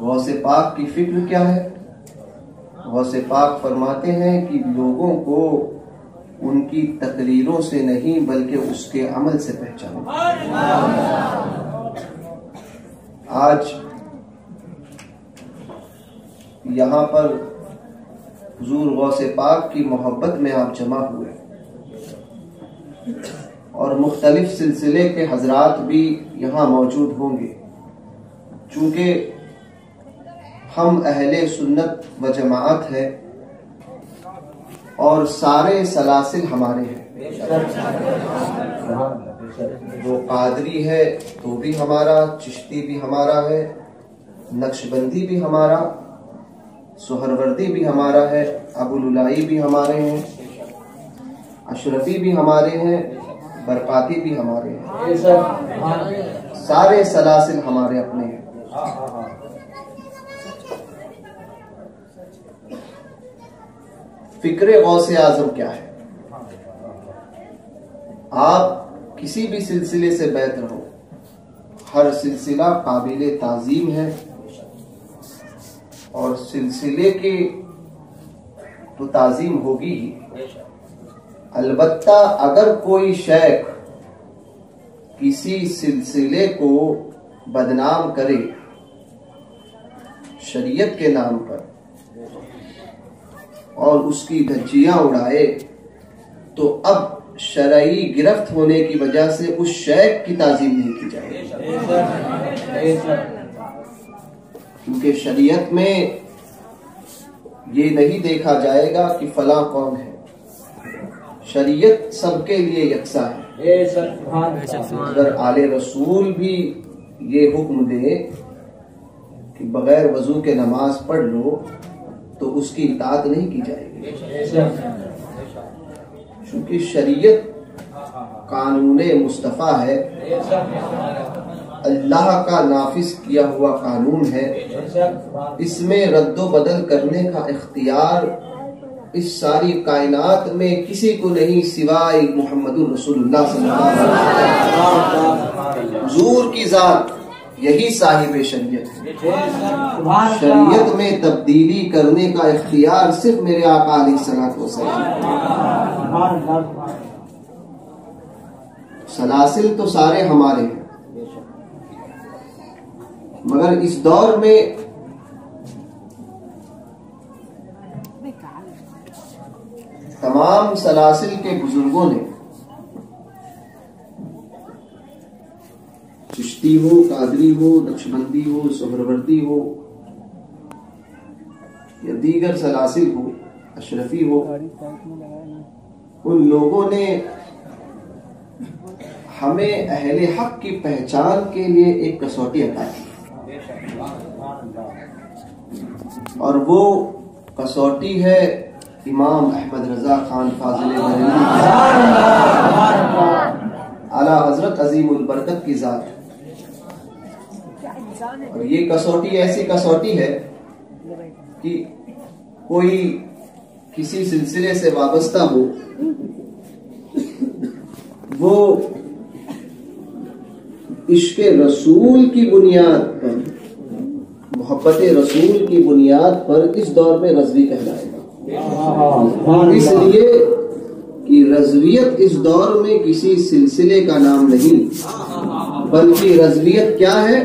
गौसे पाक की फिक्र क्या है? गौसे पाक फरमाते हैं कि लोगों को उनकी तकरीरों से नहीं बल्कि उसके अमल से पहचानो। आज यहाँ पर हुजूर गौसे पाक की मोहब्बत में आप जमा हुए और मुख्तलिफ सिलसिले के हजरात भी यहाँ मौजूद होंगे। चूँकि हम अहले सुन्नत व जमाअत है और सारे सलासिल हमारे हैं। वो कादरी है तो भी हमारा, चिश्ती भी हमारा है, नक्शबंदी भी हमारा, सुहरवर्दी भी हमारा है, अबुलुलाई भी हमारे हैं, अशरफी भी हमारे हैं, बरकाती भी हमारे हैं। सारे सलासिल हमारे अपने हैं। फिक्रे गौसे आजम क्या है? आप किसी भी सिलसिले से बैत रहो, हर सिलसिला काबिल ताजीम है और सिलसिले की तो ताजीम होगी ही। अलबत्ता अगर कोई शेख किसी सिलसिले को बदनाम करे शरीयत के नाम पर और उसकी धज्जियां उड़ाए, तो अब शरई गिरफ्त होने की वजह से उस शेख की ताजीम नहीं की जाएगी। क्योंकि शरीयत में ये नहीं देखा जाएगा कि फला कौन है। शरीयत सबके लिए यकसा है। अगर आले रसूल भी ये हुक्म दे कि बगैर वजू के नमाज पढ़ लो तो उसकी इताअत नहीं की जाएगी, क्योंकि शरीयत कानूने मुस्तफ़ा है, अल्लाह का नाफिज किया हुआ कानून है। इसमें रद्दो बदल करने का इख्तियार इस सारी कायनात में किसी को नहीं सिवाय मुहम्मदुर रसूलुल्लाह सल्लल्लाहु अलैहि वसल्लम। हुजूर की जात यही साहिब शरीयत है। शरीयत में तब्दीली करने का इख्तियार सिर्फ मेरे आका अलैहिस्सलातु वस्सलाम। सलासिल तो सारे हमारे हैं, मगर इस दौर में तमाम सलासिल के बुजुर्गों ने, चिश्ती हो, कादरी हो, नक्शबंदी हो, सुहरवर्दी हो या दीगर सलासिल हो, अशरफी हो, उन लोगों ने हमें अहले हक की पहचान के लिए एक कसौटी अता की और वो कसौटी है इमाम अहमद रजा खान फाजिल आला हजरत अजीमुल बरकत की जात। और ये कसौटी ऐसी कसौटी है कि कोई किसी सिलसिले से वाबस्ता हो, वो इश्क़ रसूल की बुनियाद पर, मोहब्बत रसूल की बुनियाद पर इस दौर में रज़वी कहलाएगा। इसलिए कि रज़वियत इस दौर में किसी सिलसिले का नाम नहीं, बल्कि रज़वियत क्या है?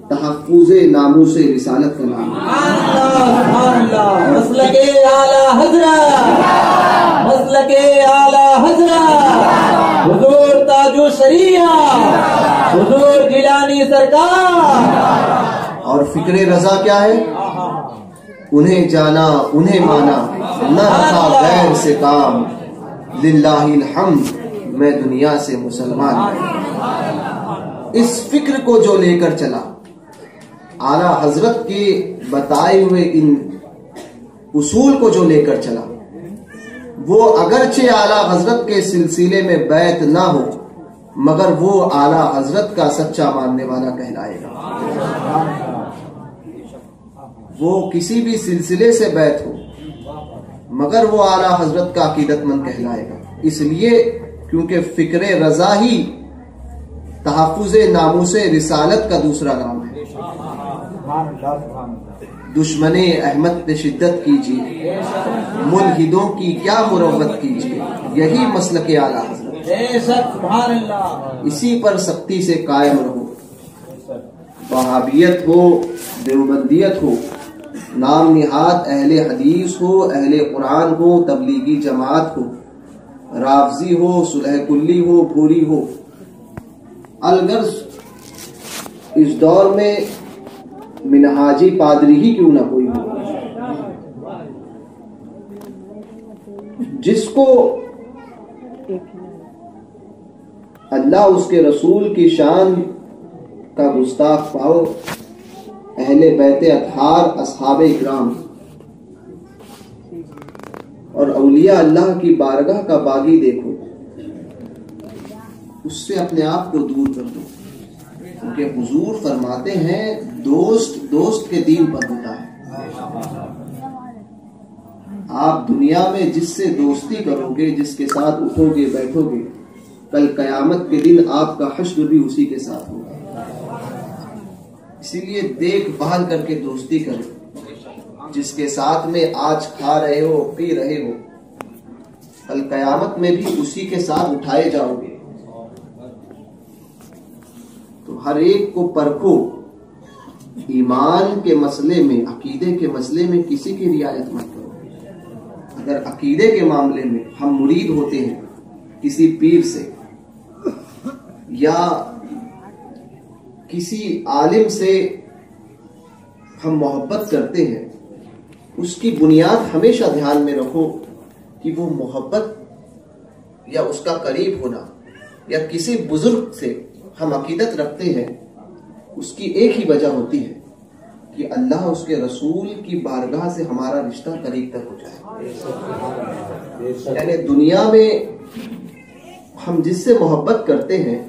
तहफ़्फ़ुज़े नामूसे रिसालत का नाम है। मसलके आला हज़रत, मसलके आला हज़रत, हुज़ूर ताजो शरीया, हुज़ूर गिलानी सरकार। और फिक्रे रजा क्या है? उन्हें जाना, उन्हें माना, न रखा गैर से काम, लिल्लाहिल हम्द, मैं दुनिया से मुसलमान। इस फिक्र को जो लेकर चला, आला हजरत के बताए हुए इन उसूल को जो लेकर चला, वो अगरचे आला हजरत के सिलसिले में बैत ना हो, मगर वो आला हजरत का सच्चा मानने वाला कहलाएगा। वो किसी भी सिलसिले से बैत हो, मगर वो आला हजरत का अकीदतमंद कहलाएगा। इसलिए क्योंकि फिक्रे रजा ही तहफ़्फ़ुज़े नामूसे रिसालत का दूसरा नाम है। दुश्मने अहमद पे शिद्दत कीजिए, मुल्हिदों की क्या मुरव्वत कीजिए, यही मसलके आला हज़रत। इसी पर सख्ती से कायम रहो। वहाबियत हो, देवबंदियत हो, नाम निहाद अहले हदीस हो, अहले कुरान हो, तबलीगी जमात हो, राफजी हो, सुलह कुल्ली हो, भूरी हो, अलगर्ज इस दौर में मिनहाजी पादरी ही क्यों ना कोई हो, जिसको अल्लाह उसके रसूल की शान का गुस्ताख पाओ, अहले बैते अतहार, असहाबे इकराम और औलिया अल्लाह की बारगाह का बागी देखो, उससे अपने आप को दूर कर दो। क्योंकि हुजूर फरमाते हैं दोस्त दोस्त के दीन पर होता है। आप दुनिया में जिससे दोस्ती करोगे, जिसके साथ उठोगे बैठोगे, कल कयामत के दिन आपका हश्र भी उसी के साथ होगा। इसीलिए देखभाल करके दोस्ती करो। जिसके साथ में आज खा रहे हो, पी रहे हो, कल कयामत में भी उसी के साथ उठाए जाओगे। तो हर एक को परखो। ईमान के मसले में, अकीदे के मसले में किसी की रियायत मत करो। अगर अकीदे के मामले में हम मुरीद होते हैं किसी पीर से या किसी आलिम से हम मोहब्बत करते हैं, उसकी बुनियाद हमेशा ध्यान में रखो कि वो मोहब्बत या उसका करीब होना या किसी बुजुर्ग से हम अकीदत रखते हैं, उसकी एक ही वजह होती है कि अल्लाह उसके रसूल की बारगाह से हमारा रिश्ता करीब तक हो जाए। यानी दुनिया में हम जिससे मोहब्बत करते हैं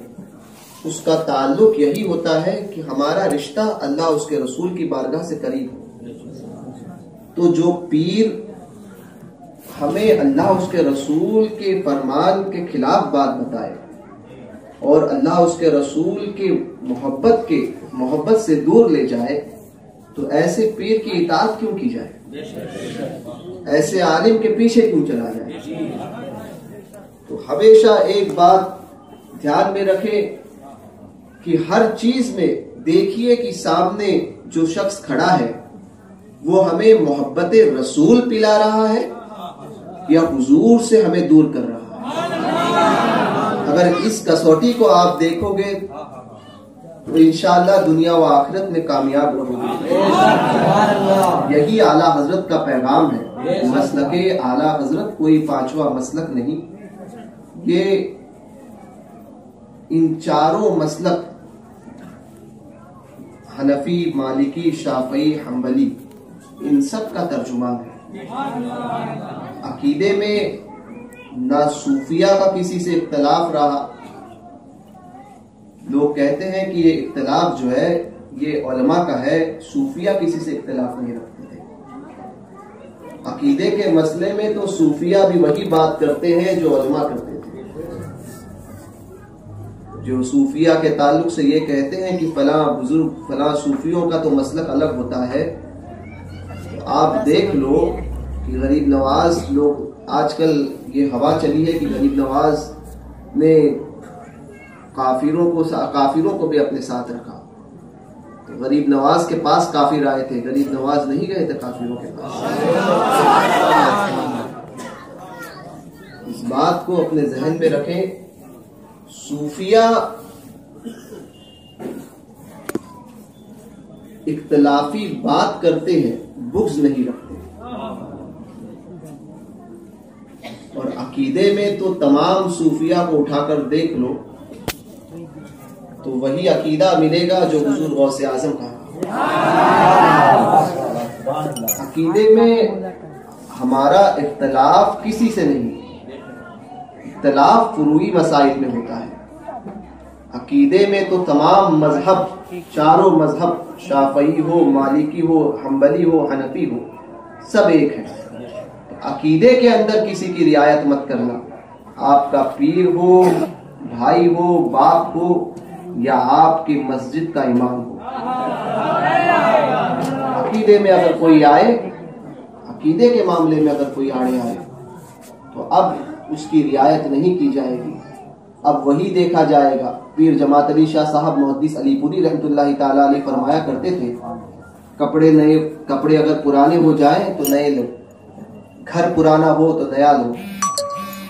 उसका ताल्लुक यही होता है कि हमारा रिश्ता अल्लाह उसके रसूल की बारगाह से करीब हो। तो जो पीर हमें अल्लाह उसके रसूल के फरमान के खिलाफ बात बताए और अल्लाह उसके रसूल के मोहब्बत से दूर ले जाए, तो ऐसे पीर की इताअत क्यों की जाए, ऐसे आलिम के पीछे क्यों चला जाए। तो हमेशा एक बात ध्यान में रखें कि हर चीज में देखिए कि सामने जो शख्स खड़ा है वो हमें मोहब्बत रसूल पिला रहा है या हुजूर से हमें दूर कर रहा है। अगर इस कसौटी को आप देखोगे तो इंशाअल्लाह दुनिया व आखिरत में कामयाब रहोगे। यही आला हजरत का पैगाम है। मसलके आला हजरत कोई पांचवा मसलक नहीं, ये इन चारों मसलक हनफी, मालिकी, शाफई, हम्बली, इन सब का तर्जुमा है। अकीदे में ना सूफिया का किसी से इख्तलाफ रहा। लोग कहते हैं कि ये इख्तलाफ जो है ये उलमा का है, सूफिया किसी से इख्तलाफ नहीं रखते थे। अकीदे के मसले में तो सूफिया भी वही बात करते हैं जो उलमा करते थे। जो सूफिया के ताल्लुक से ये कहते हैं कि फला बुजुर्ग, फला सूफियों का तो मसलक अलग होता है। तो आप देख लो कि गरीब नवाज लोग, आजकल ये हवा चली है कि गरीब नवाज ने काफिरों को भी अपने साथ रखा। तो गरीब नवाज के पास काफिर आए थे, गरीब नवाज नहीं गए थे काफिरों के पास। इस बात को अपने जहन में रखें। सूफिया इख्तलाफी बात करते हैं, बुग़्ज़ नहीं रखते। और अकीदे में तो तमाम सूफिया को उठाकर देख लो तो वही अकीदा मिलेगा जो हुजूर गौसे आज़म का। अकीदे में हमारा इख्तलाफ किसी से नहीं, इख्तलाफ फुरूई मसाइल में होता है। अकीदे में तो तमाम मजहब, चारों मजहब, शाफई हो, मालिकी हो, हम्बली हो, हनफी हो, सब एक है। तो अकीदे के अंदर किसी की रियायत मत करना। आपका पीर हो, भाई हो, बाप हो या आपकी मस्जिद का इमाम हो। अकीदे में अगर कोई आए, अकीदे के मामले में अगर कोई आड़े आए तो अब उसकी रियायत नहीं की जाएगी, अब वही देखा जाएगा। पीर जमात अली शाह साहब मुहद्दिस अलीपुरी रहमतुल्लाहि ताला अलैह फरमाया करते थे, कपड़े अगर पुराने हो जाएं तो नए लो, घर पुराना हो तो नया लो,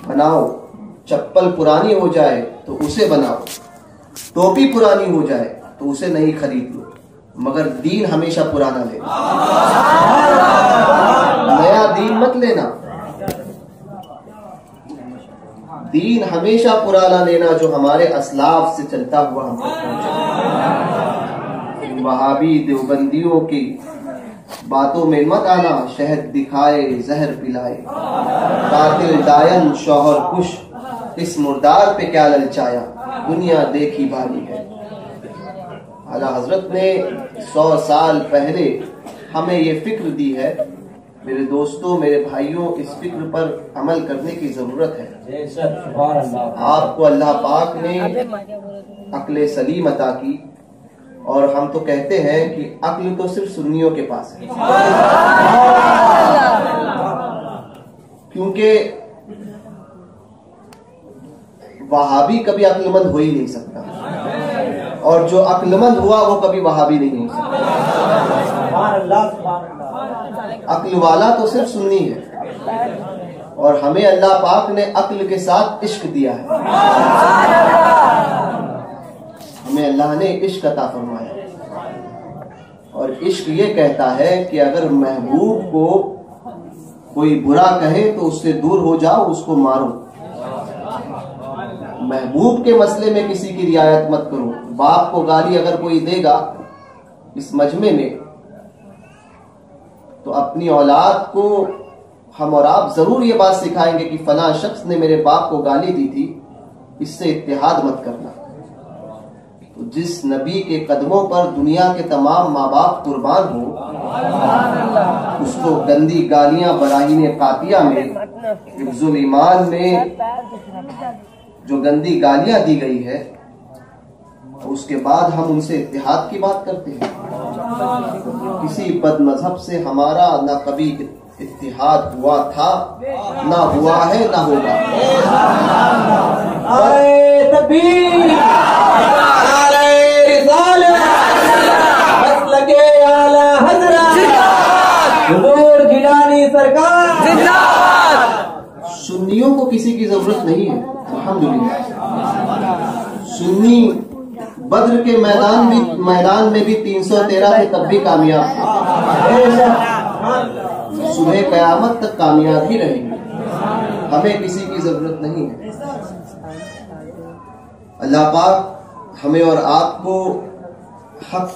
बनाओ। चप्पल पुरानी हो जाए तो उसे बनाओ, टोपी पुरानी हो जाए तो उसे नहीं खरीद लो, मगर दीन हमेशा पुराना लेना, नया दीन मत लेना। दीन हमेशा पुराना लेना जो हमारे असलाफ से चलता हुआ हम तक पहुंचा। वहाबी देवबंदियों की बातों में मत आना, शहद दिखाए जहर पिलाए, कातिल डायन शौहर कुश, इस मुर्दार पे क्या ललचाया, दुनिया देखी बानी है। आला हजरत ने 100 साल पहले हमें ये फिक्र दी है। मेरे दोस्तों, मेरे भाइयों, इस फिक्र पर अमल करने की जरूरत है। आपको अल्लाह पाक ने अक्ल सलीम अता की, और हम तो कहते हैं कि अक्ल तो सिर्फ सुन्नियों के पास है, क्योंकि वहाबी कभी अक्लमंद हो ही नहीं सकता, और जो अक्लमंद हुआ वो कभी वहाबी नहीं हो सकता। अक्ल वाला तो सिर्फ सुन्नी है, और हमें अल्लाह पाक ने अक्ल के साथ इश्क दिया है। हमें अल्लाह ने इश्क अता फरमाया, और इश्क ये कहता है कि अगर महबूब को कोई बुरा कहे तो उससे दूर हो जाओ, उसको मारो। महबूब के मसले में किसी की रियायत मत करो। बाप को गाली अगर कोई देगा इस मजमे में, तो अपनी औलाद को हम और आप जरूर ये बात सिखाएंगे कि फला शख्स ने मेरे बाप को गाली दी थी, इससे इत्तेहाद मत करना। तो जिस नबी के कदमों पर दुनिया के तमाम माँ बाप कुर्बान हो, उसको गंदी गालियां बराहीने कातिया में, हिफ्जुल ईमान में जो गंदी गालियां दी गई है, उसके बाद हम उनसे इत्तेहाद की बात करते हैं। किसी बदमजहब से हमारा ना कभी इत्तेहाद हुआ था, ना हुआ है, ना होगा। सुन्नियों को किसी की जरूरत नहीं है, अल्हम्दुलिल्लाह। सुन्नी बद्र के मैदान में भी 313 थे, तब भी कामयाब थे। सुबह कयामत तक कामयाब ही रहेंगे। हमें किसी की जरूरत नहीं है। अल्लाह पाक हमें और आपको हक